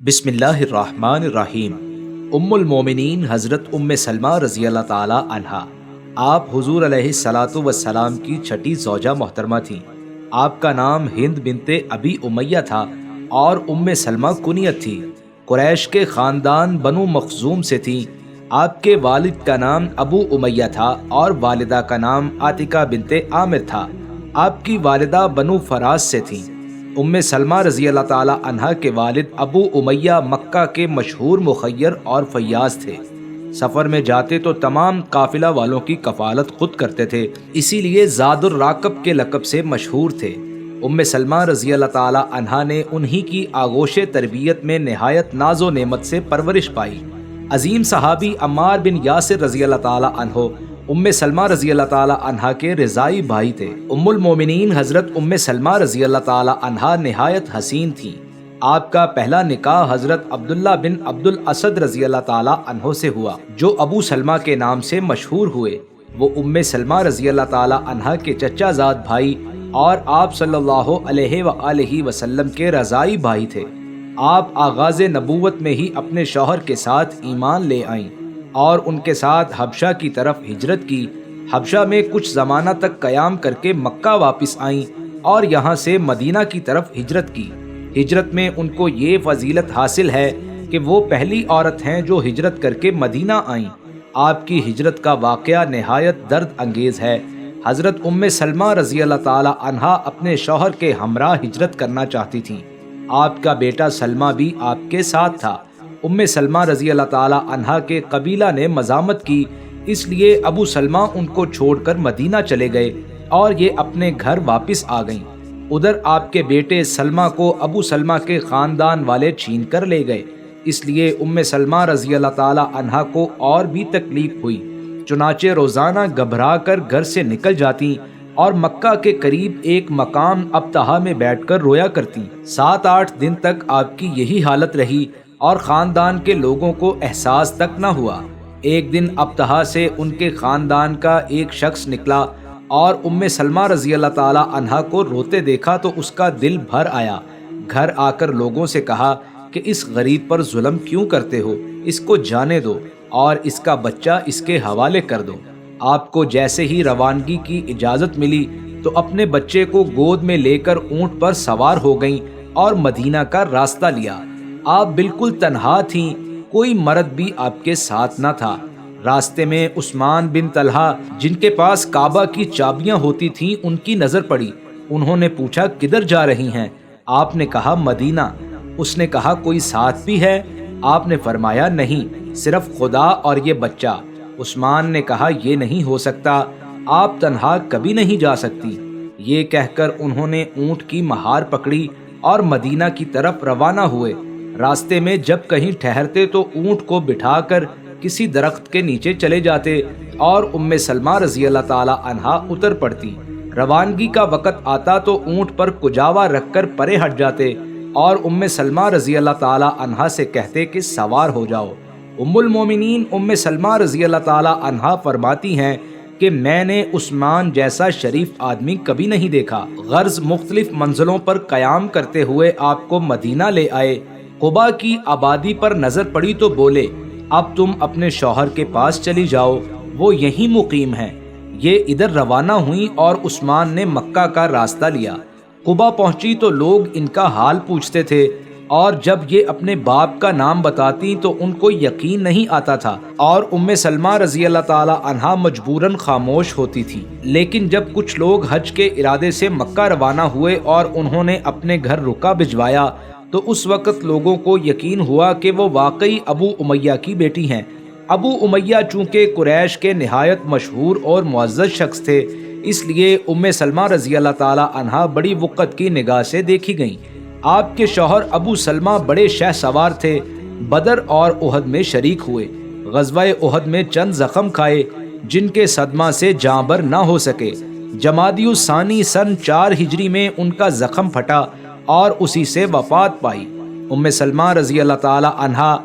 بسم اللہ الرحمن الرحیم۔ ام المومنین حضرت ام سلمہ رضی اللہ تعالی عنہا، آپ حضور علیہ الصلاۃ والسلام کی چھٹی زوجہ محترمہ تھیں۔ آپ کا نام ہند بنت ابی امیہ تھا اور ام سلمہ کنیت تھی۔ قریش کے خاندان بنو مخزوم سے تھیں۔ آپ کے والد کا نام ابو امیہ تھا اور والدہ کا نام عاتکہ بنت عامر تھا۔ آپ کی والدہ بنو فراز سے تھیں۔ ام سلمہ رضی اللہ تعالی عنہا کے والد ابو امیہ مکہ کے مشہور مخیر اور فیاض تھے۔ سفر میں جاتے تو تمام قافلہ والوں کی کفالت خود کرتے تھے، اسی لیے زاد الراکب کے لقب سے مشہور تھے۔ ام سلمہ رضی اللہ تعالی عنہا نے انہی کی آغوش تربیت میں نہایت ناز و نعمت سے پرورش پائی۔ عظیم صحابی عمار بن یاسر رضی اللہ تعالی عنہ ام سلمہ رضی اللہ تعالی عنہا کے رضائی بھائی تھے۔ ام المومنین حضرت ام سلمہ رضی اللہ تعالی عنہا نہایت حسین تھیں۔ آپ کا پہلا نکاح حضرت عبداللہ بن عبد الاسد رضی اللہ تعالی عنہ سے ہوا، جو ابو سلمہ کے نام سے مشہور ہوئے۔ وہ ام سلمہ رضی اللہ تعالی عنہا کے چچا زاد بھائی اور آپ صلی اللہ علیہ وآلہ وسلم کے رضائی بھائی تھے۔ آپ آغاز نبوت میں ہی اپنے شوہر کے ساتھ ایمان لے آئیں اور ان کے ساتھ حبشہ کی طرف ہجرت کی۔ حبشہ میں کچھ زمانہ تک قیام کر کے مکہ واپس آئیں اور یہاں سے مدینہ کی طرف ہجرت کی۔ ہجرت میں ان کو یہ فضیلت حاصل ہے کہ وہ پہلی عورت ہیں جو ہجرت کر کے مدینہ آئیں۔ آپ کی ہجرت کا واقعہ نہایت درد انگیز ہے۔ حضرت ام سلمہ رضی اللہ تعالی عنہا اپنے شوہر کے ہمراہ ہجرت کرنا چاہتی تھیں۔ آپ کا بیٹا سلمہ بھی آپ کے ساتھ تھا۔ ام سلمہ رضی اللہ تعالی عنہا کے قبیلہ نے مزاحمت کی، اس لیے ابو سلمہ ان کو چھوڑ کر مدینہ چلے گئے اور یہ اپنے گھر واپس آ گئیں۔ ادھر آپ کے بیٹے سلمہ کو ابو سلمہ کے خاندان والے چھین کر لے گئے، اس لیے ام سلمہ رضی اللہ تعالی عنہا کو اور بھی تکلیف ہوئی۔ چنانچہ روزانہ گھبرا کر گھر سے نکل جاتی اور مکہ کے قریب ایک مقام ابتہا میں بیٹھ کر رویا کرتی۔ 7-8 دن تک آپ کی یہی حالت رہی اور خاندان کے لوگوں کو احساس تک نہ ہوا۔ ایک دن ابتہا سے ان کے خاندان کا ایک شخص نکلا اور ام سلمہ رضی اللہ تعالی عنہا کو روتے دیکھا تو اس کا دل بھر آیا۔ گھر آ کر لوگوں سے کہا کہ اس غریب پر ظلم کیوں کرتے ہو، اس کو جانے دو اور اس کا بچہ اس کے حوالے کر دو۔ آپ کو جیسے ہی روانگی کی اجازت ملی تو اپنے بچے کو گود میں لے کر اونٹ پر سوار ہو گئیں اور مدینہ کا راستہ لیا۔ آپ بالکل تنہا تھیں، کوئی مرد بھی آپ کے ساتھ نہ تھا۔ راستے میں عثمان بن طلحہ، جن کے پاس کعبہ کی چابیاں ہوتی تھیں، ان کی نظر پڑی۔ انہوں نے پوچھا کدھر جا رہی ہیں؟ آپ نے کہا مدینہ۔ اس نے کہا کوئی ساتھ بھی ہے؟ آپ نے فرمایا نہیں، صرف خدا اور یہ بچہ۔ عثمان نے کہا یہ نہیں ہو سکتا، آپ تنہا کبھی نہیں جا سکتی۔ یہ کہہ کر انہوں نے اونٹ کی مہار پکڑی اور مدینہ کی طرف روانہ ہوئے۔ راستے میں جب کہیں ٹھہرتے تو اونٹ کو بٹھا کر کسی درخت کے نیچے چلے جاتے اور ام سلمہ رضی اللہ تعالی عنہا اتر پڑتی۔ روانگی کا وقت آتا تو اونٹ پر کجاوا رکھ کر پرے ہٹ جاتے اور ام سلمہ رضی اللہ تعالی عنہا سے کہتے کہ سوار ہو جاؤ۔ ام المومنین ام سلمہ رضی اللہ تعالی عنہا فرماتی ہیں کہ میں نے عثمان جیسا شریف آدمی کبھی نہیں دیکھا۔ غرض مختلف منزلوں پر قیام کرتے ہوئے آپ کو مدینہ لے آئے۔ قبا کی آبادی پر نظر پڑی تو بولے اب تم اپنے شوہر کے پاس چلی جاؤ، وہ یہیں مقیم ہیں۔ یہ ادھر روانہ ہوئیں اور عثمان نے مکہ کا راستہ لیا۔ قبا پہنچی تو لوگ ان کا حال پوچھتے تھے اور جب یہ اپنے باپ کا نام بتاتی تو ان کو یقین نہیں آتا تھا اور ام سلمہ رضی اللہ تعالی عنہا مجبوراً خاموش ہوتی تھی۔ لیکن جب کچھ لوگ حج کے ارادے سے مکہ روانہ ہوئے اور انہوں نے اپنے گھر رکا بھجوایا تو اس وقت لوگوں کو یقین ہوا کہ وہ واقعی ابو امیہ کی بیٹی ہیں۔ ابو امیہ چونکہ قریش کے نہایت مشہور اور معزز شخص تھے، اس لیے ام سلمہ رضی اللہ تعالی عنہا بڑی وقت کی نگاہ سے دیکھی گئیں۔ آپ کے شوہر ابو سلمہ بڑے شہ سوار تھے، بدر اور احد میں شریک ہوئے۔ غزوہ احد میں چند زخم کھائے جن کے صدمہ سے جاں بر نہ ہو سکے۔ جمادی الثانی سن 4 ہجری میں ان کا زخم پھٹا اور اسی سے وفات پائی۔ ام سلمہ رضی اللہ تعالی عنہا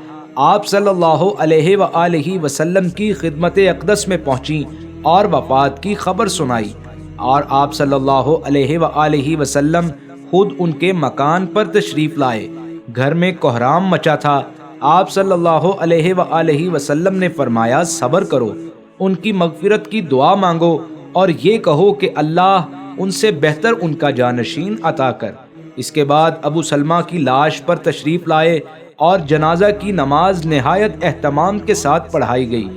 آپ صلی اللہ علیہ وآلہ وسلم کی خدمت اقدس میں پہنچیں اور وفات کی خبر سنائی، اور آپ صلی اللہ علیہ وآلہ وسلم خود ان کے مکان پر تشریف لائے۔ گھر میں کوہرام مچا تھا۔ آپ صلی اللہ علیہ وآلہ وسلم نے فرمایا صبر کرو، ان کی مغفرت کی دعا مانگو اور یہ کہو کہ اللہ ان سے بہتر ان کا جانشین عطا کر۔ اس کے بعد ابو سلمہ کی لاش پر تشریف لائے اور جنازہ کی نماز نہایت اہتمام کے ساتھ پڑھائی گئی۔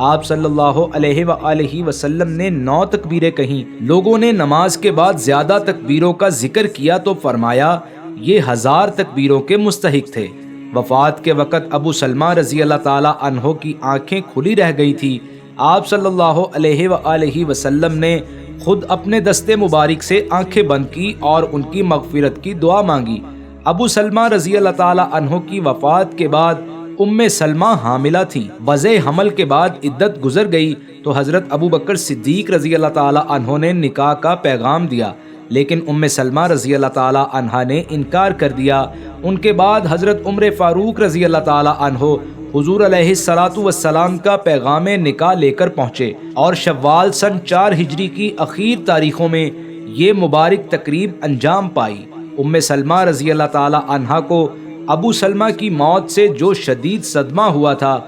آپ صلی اللہ علیہ وآلہ وسلم نے 9 تکبیریں کہیں۔ لوگوں نے نماز کے بعد زیادہ تکبیروں کا ذکر کیا تو فرمایا یہ 1000 تکبیروں کے مستحق تھے۔ وفات کے وقت ابو سلمہ رضی اللہ تعالی عنہ کی آنکھیں کھلی رہ گئی تھی۔ آپ صلی اللہ علیہ وآلہ وسلم نے خود اپنے دستے مبارک سے آنکھیں بند کی اور ان کی مغفرت کی دعا مانگی۔ ابو سلمہ رضی اللہ تعالی عنہ کی وفات کے بعد ام سلمہ حاملہ تھی۔ وضع حمل کے بعد عدت گزر گئی تو حضرت ابو بکر صدیق رضی اللہ تعالی عنہ نے نکاح کا پیغام دیا، لیکن ام سلمہ رضی اللہ تعالی عنہ نے انکار کر دیا۔ ان کے بعد حضرت عمر فاروق رضی اللہ تعالی عنہ حضور علیہ الصلوۃ والسلام کا پیغام نکاح لے کر پہنچے اور شوال سن 4 ہجری کی اخیر تاریخوں میں یہ مبارک تقریب انجام پائی۔ ام سلمہ رضی اللہ تعالی عنہ کو ابو سلمہ کی موت سے جو شدید صدمہ ہوا تھا،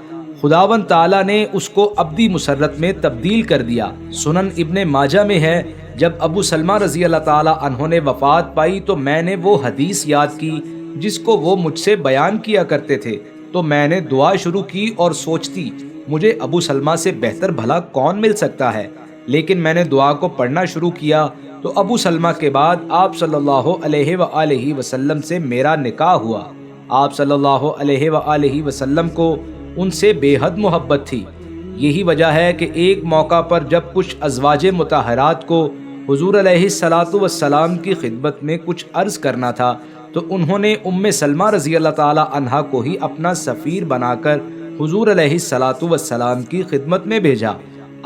خداوند تعالیٰ نے اس کو ابدی مسرت میں تبدیل کر دیا۔ سنن ابن ماجہ میں ہے جب ابو سلمہ رضی اللہ تعالی عنہ نے وفات پائی تو میں نے وہ حدیث یاد کی جس کو وہ مجھ سے بیان کیا کرتے تھے، تو میں نے دعا شروع کی اور سوچتی مجھے ابو سلمہ سے بہتر بھلا کون مل سکتا ہے، لیکن میں نے دعا کو پڑھنا شروع کیا تو ابو سلمہ کے بعد آپ صلی اللہ علیہ وآلہ وسلم سے میرا نکاح ہوا۔ آپ صلی اللہ علیہ وآلہ وسلم کو ان سے بے حد محبت تھی۔ یہی وجہ ہے کہ ایک موقع پر جب کچھ ازواج مطہرات کو حضور علیہ الصلوۃ والسلام کی خدمت میں کچھ عرض کرنا تھا تو انہوں نے ام سلمہ رضی اللہ تعالی عنہا کو ہی اپنا سفیر بنا کر حضور علیہ الصلوۃ والسلام کی خدمت میں بھیجا۔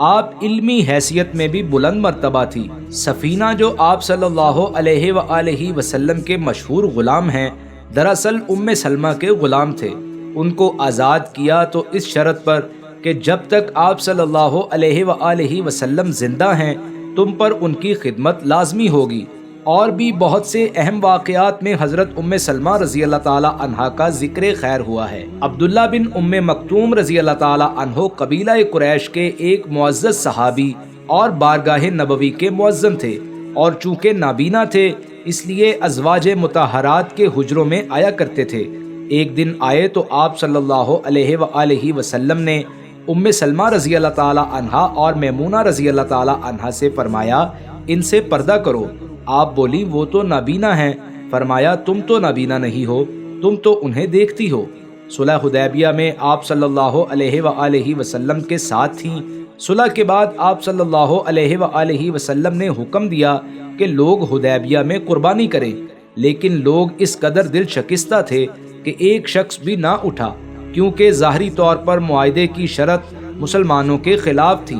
آپ علمی حیثیت میں بھی بلند مرتبہ تھی۔ سفینہ جو آپ صلی اللہ علیہ وآلہ وسلم کے مشہور غلام ہیں، دراصل ام سلمہ کے غلام تھے۔ ان کو آزاد کیا تو اس شرط پر کہ جب تک آپ صلی اللہ علیہ وآلہ وسلم زندہ ہیں تم پر ان کی خدمت لازمی ہوگی۔ اور بھی بہت سے اہم واقعات میں حضرت ام سلمہ رضی اللہ تعالی عنہا کا ذکر خیر ہوا ہے۔ عبداللہ بن ام مکتوم رضی اللہ تعالی عنہ قبیلہ قریش کے ایک معزز صحابی اور بارگاہ نبوی کے مؤذن تھے، اور چونکہ نابینا تھے اس لیے ازواج مطہرات کے حجروں میں آیا کرتے تھے۔ ایک دن آئے تو آپ صلی اللہ علیہ وآلہ وسلم نے ام سلمہ رضی اللہ تعالی عنہا اور میمونہ رضی اللہ تعالی عنہا سے فرمایا ان سے پردہ کرو۔ آپ بولی وہ تو نابینا ہیں۔ فرمایا تم تو نابینا نہیں ہو، تم تو انہیں دیکھتی ہو۔ صلح حدیبیہ میں آپ صلی اللہ علیہ وآلہ وسلم کے ساتھ تھیں۔ صلح کے بعد آپ صلی اللہ علیہ وآلہ وسلم نے حکم دیا کہ لوگ حدیبیہ میں قربانی کریں، لیکن لوگ اس قدر دل شکستہ تھے کہ ایک شخص بھی نہ اٹھا، کیونکہ ظاہری طور پر معاہدے کی شرط مسلمانوں کے خلاف تھی۔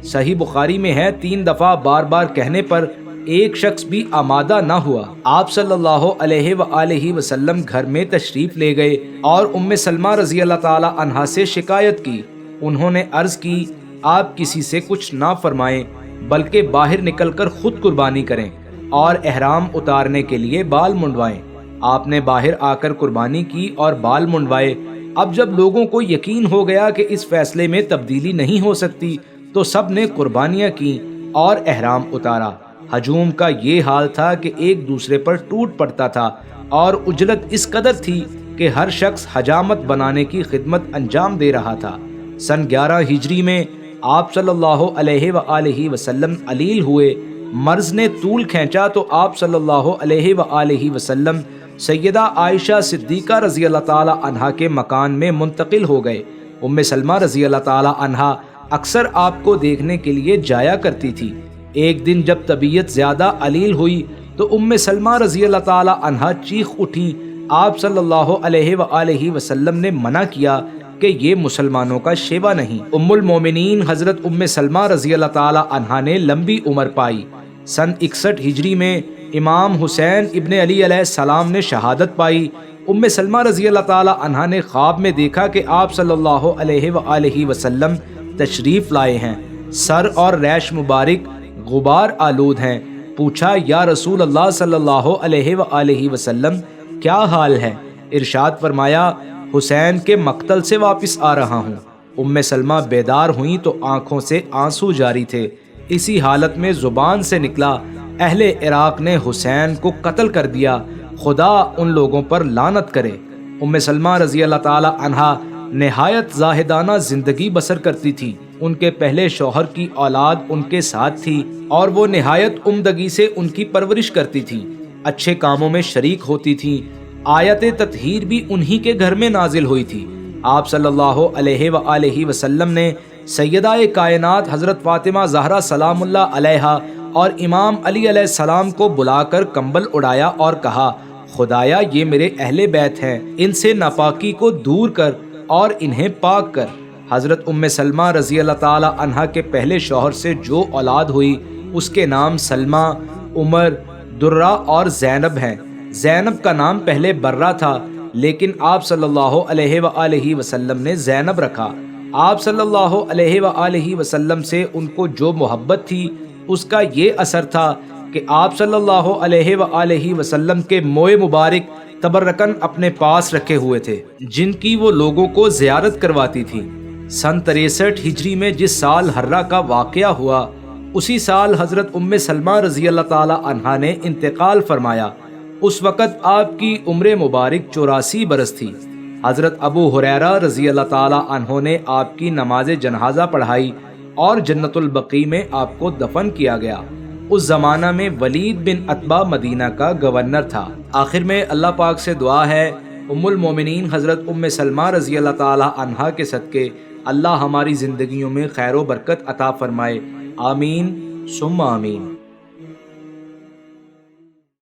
صحیح بخاری میں ہے 3 دفعہ بار بار کہنے پر ایک شخص بھی آمادہ نہ ہوا۔ آپ صلی اللہ علیہ وآلہ وسلم گھر میں تشریف لے گئے اور ام سلمہ رضی اللہ تعالی عنہا سے شکایت کی۔ انہوں نے عرض کی آپ کسی سے کچھ نہ فرمائیں بلکہ باہر نکل کر خود قربانی کریں اور احرام اتارنے کے لیے بال منڈوائیں۔ آپ نے باہر آ کر قربانی کی اور بال منڈوائے۔ اب جب لوگوں کو یقین ہو گیا کہ اس فیصلے میں تبدیلی نہیں ہو سکتی تو سب نے قربانیاں کی اور احرام اتارا۔ ہجوم کا یہ حال تھا کہ ایک دوسرے پر ٹوٹ پڑتا تھا اور اجلت اس قدر تھی کہ ہر شخص حجامت بنانے کی خدمت انجام دے رہا تھا۔ سن 11 ہجری میں آپ صلی اللہ علیہ وآلہ وسلم علیل ہوئے۔ مرض نے طول کھینچا تو آپ صلی اللہ علیہ وآلہ وسلم سیدہ عائشہ صدیقہ رضی اللہ تعالی عنہا کے مکان میں منتقل ہو گئے۔ ام سلمہ رضی اللہ تعالی عنہا اکثر آپ کو دیکھنے کے لیے جایا کرتی تھی۔ ایک دن جب طبیعت زیادہ علیل ہوئی تو ام سلمہ رضی اللہ تعالی عنہا چیخ اٹھی۔ آپ صلی اللہ علیہ وآلہ وسلم نے منع کیا کہ یہ مسلمانوں کا شیوا نہیں۔ ام المومنین حضرت ام سلمہ رضی اللہ تعالی عنہا نے لمبی عمر پائی۔ سن 61 ہجری میں امام حسین ابن علی علیہ السلام نے شہادت پائی۔ ام سلمہ رضی اللہ تعالی عنہا نے خواب میں دیکھا کہ آپ صلی اللہ علیہ وآلہ وسلم تشریف لائے ہیں، سر اور ریش مبارک غبار آلود ہیں۔ پوچھا یا رسول اللہ صلی اللہ علیہ وآلہ وسلم کیا حال ہے؟ ارشاد فرمایا حسین کے مقتل سے واپس آ رہا ہوں۔ ام سلمہ بیدار ہوئیں تو آنکھوں سے آنسو جاری تھے۔ اسی حالت میں زبان سے نکلا اہل عراق نے حسین کو قتل کر دیا، خدا ان لوگوں پر لعنت کرے۔ ام سلمہ رضی اللہ تعالی عنہا نہایت زاہدانہ زندگی بسر کرتی تھی۔ ان کے پہلے شوہر کی اولاد ان کے ساتھ تھی اور وہ نہایت عمدگی سے ان کی پرورش کرتی تھی، اچھے کاموں میں شریک ہوتی تھی۔ آیت تطہیر بھی انہی کے گھر میں نازل ہوئی تھی۔ آپ صلی اللہ علیہ وآلہ وسلم نے سیدہ کائنات حضرت فاطمہ زہرا سلام اللہ علیہا اور امام علی علیہ السلام کو بلا کر کمبل اڑایا اور کہا خدایا یہ میرے اہل بیت ہیں، ان سے ناپاکی کو دور کر اور انہیں پاک کر۔ حضرت ام سلمہ رضی اللہ تعالی عنہا کے پہلے شوہر سے جو اولاد ہوئی اس کے نام سلمہ، عمر، درہ اور زینب ہیں۔ زینب کا نام پہلے برہ تھا لیکن آپ صلی اللہ علیہ وآلہ وسلم نے زینب رکھا۔ آپ صلی اللہ علیہ وآلہ وسلم سے ان کو جو محبت تھی اس کا یہ اثر تھا کہ آپ صلی اللہ علیہ وآلہ وسلم کے موئے مبارک تبرکن اپنے پاس رکھے ہوئے تھے جن کی وہ لوگوں کو زیارت کرواتی تھی۔ سن 63 ہجری میں جس سال حرہ کا واقعہ ہوا اسی سال حضرت ام سلمہ رضی اللہ تعالی عنہا نے انتقال فرمایا۔ اس وقت آپ کی عمر مبارک 84 برس تھی۔ حضرت ابو ہریرہ رضی اللہ تعالی عنہ نے آپ کی نماز جنازہ پڑھائی اور جنت البقیع میں آپ کو دفن کیا گیا۔ اس زمانہ میں ولید بن عتبہ مدینہ کا گورنر تھا۔ آخر میں اللہ پاک سے دعا ہے ام المومنین حضرت ام سلمہ رضی اللہ تعالی عنہا کے صدقے اللہ ہماری زندگیوں میں خیر و برکت عطا فرمائے، آمین ثم آمین۔